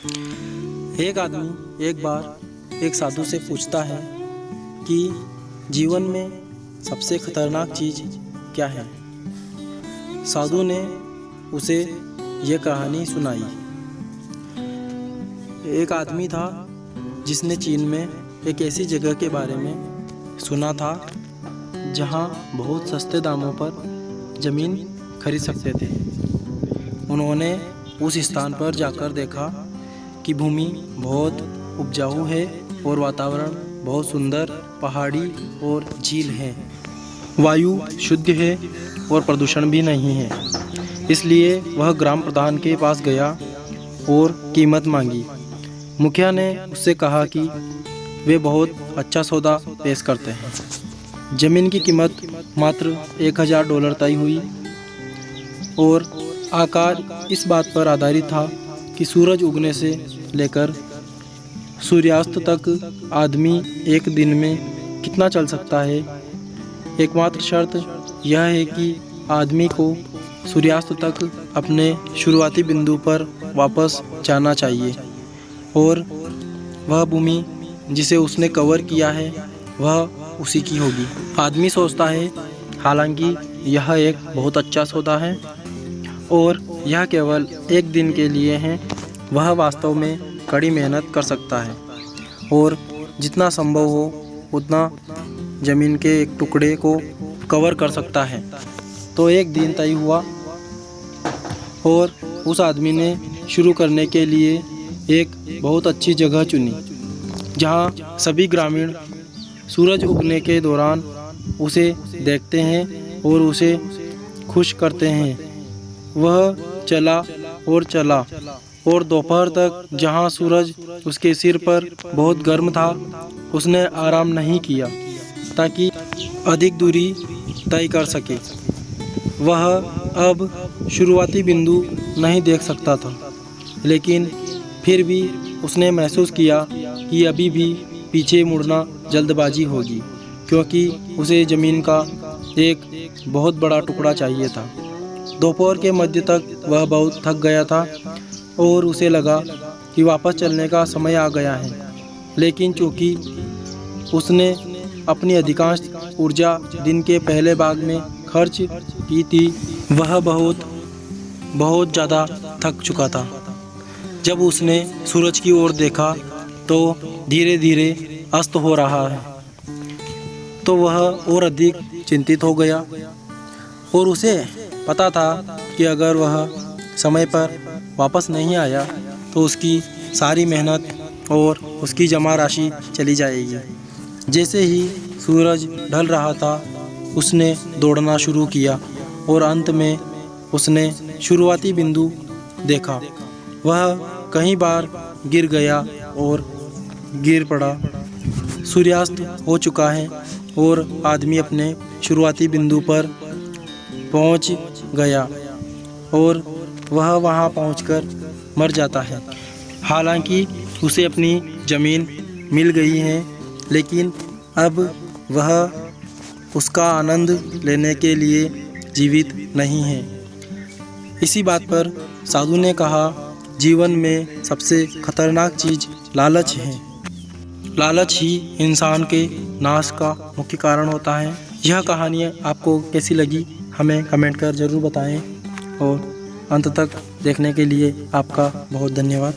एक आदमी एक बार एक साधु से पूछता है कि जीवन में सबसे खतरनाक चीज़ क्या है। साधु ने उसे यह कहानी सुनाई। एक आदमी था जिसने चीन में एक ऐसी जगह के बारे में सुना था जहां बहुत सस्ते दामों पर ज़मीन खरीद सकते थे। उन्होंने उस स्थान पर जाकर देखा कि भूमि बहुत उपजाऊ है और वातावरण बहुत सुंदर, पहाड़ी और झील है। वायु शुद्ध है और प्रदूषण भी नहीं है। इसलिए वह ग्राम प्रधान के पास गया और कीमत मांगी। मुखिया ने उससे कहा कि वे बहुत अच्छा सौदा पेश करते हैं। ज़मीन की कीमत मात्र $1000 तय हुई और आकार इस बात पर आधारित था कि सूरज उगने से लेकर सूर्यास्त तक आदमी एक दिन में कितना चल सकता है। एकमात्र शर्त यह है कि आदमी को सूर्यास्त तक अपने शुरुआती बिंदु पर वापस जाना चाहिए और वह भूमि जिसे उसने कवर किया है वह उसी की होगी। आदमी सोचता है हालांकि यह एक बहुत अच्छा सौदा है और यह केवल एक दिन के लिए है। वह वास्तव में कड़ी मेहनत कर सकता है और जितना संभव हो उतना ज़मीन के एक टुकड़े को कवर कर सकता है। तो एक दिन तय हुआ और उस आदमी ने शुरू करने के लिए एक बहुत अच्छी जगह चुनी जहां सभी ग्रामीण सूरज उगने के दौरान उसे देखते हैं और उसे खुश करते हैं। वह चला और चला और दोपहर तक जहां सूरज उसके सिर पर बहुत गर्म था उसने आराम नहीं किया ताकि अधिक दूरी तय कर सके। वह अब शुरुआती बिंदु नहीं देख सकता था, लेकिन फिर भी उसने महसूस किया कि अभी भी पीछे मुड़ना जल्दबाजी होगी, क्योंकि उसे ज़मीन का एक बहुत बड़ा टुकड़ा चाहिए था। दोपहर के मध्य तक वह बहुत थक गया था और उसे लगा कि वापस चलने का समय आ गया है, लेकिन चूंकि उसने अपनी अधिकांश ऊर्जा दिन के पहले भाग में खर्च की थी, वह बहुत ज़्यादा थक चुका था। जब उसने सूरज की ओर देखा तो धीरे धीरे अस्त हो रहा है, तो वह और अधिक चिंतित हो गया और उसे पता था कि अगर वह समय पर वापस नहीं आया तो उसकी सारी मेहनत और उसकी जमा राशि चली जाएगी। जैसे ही सूरज ढल रहा था उसने दौड़ना शुरू किया और अंत में उसने शुरुआती बिंदु देखा। वह कई बार गिर गया और गिर पड़ा। सूर्यास्त हो चुका है और आदमी अपने शुरुआती बिंदु पर पहुंच गया और वह वहां पहुंचकर मर जाता है। हालांकि उसे अपनी ज़मीन मिल गई है, लेकिन अब वह उसका आनंद लेने के लिए जीवित नहीं है। इसी बात पर साधु ने कहा, जीवन में सबसे खतरनाक चीज़ लालच है। लालच ही इंसान के नाश का मुख्य कारण होता है। यह कहानी आपको कैसी लगी हमें कमेंट कर ज़रूर बताएं और अंत तक देखने के लिए आपका बहुत धन्यवाद।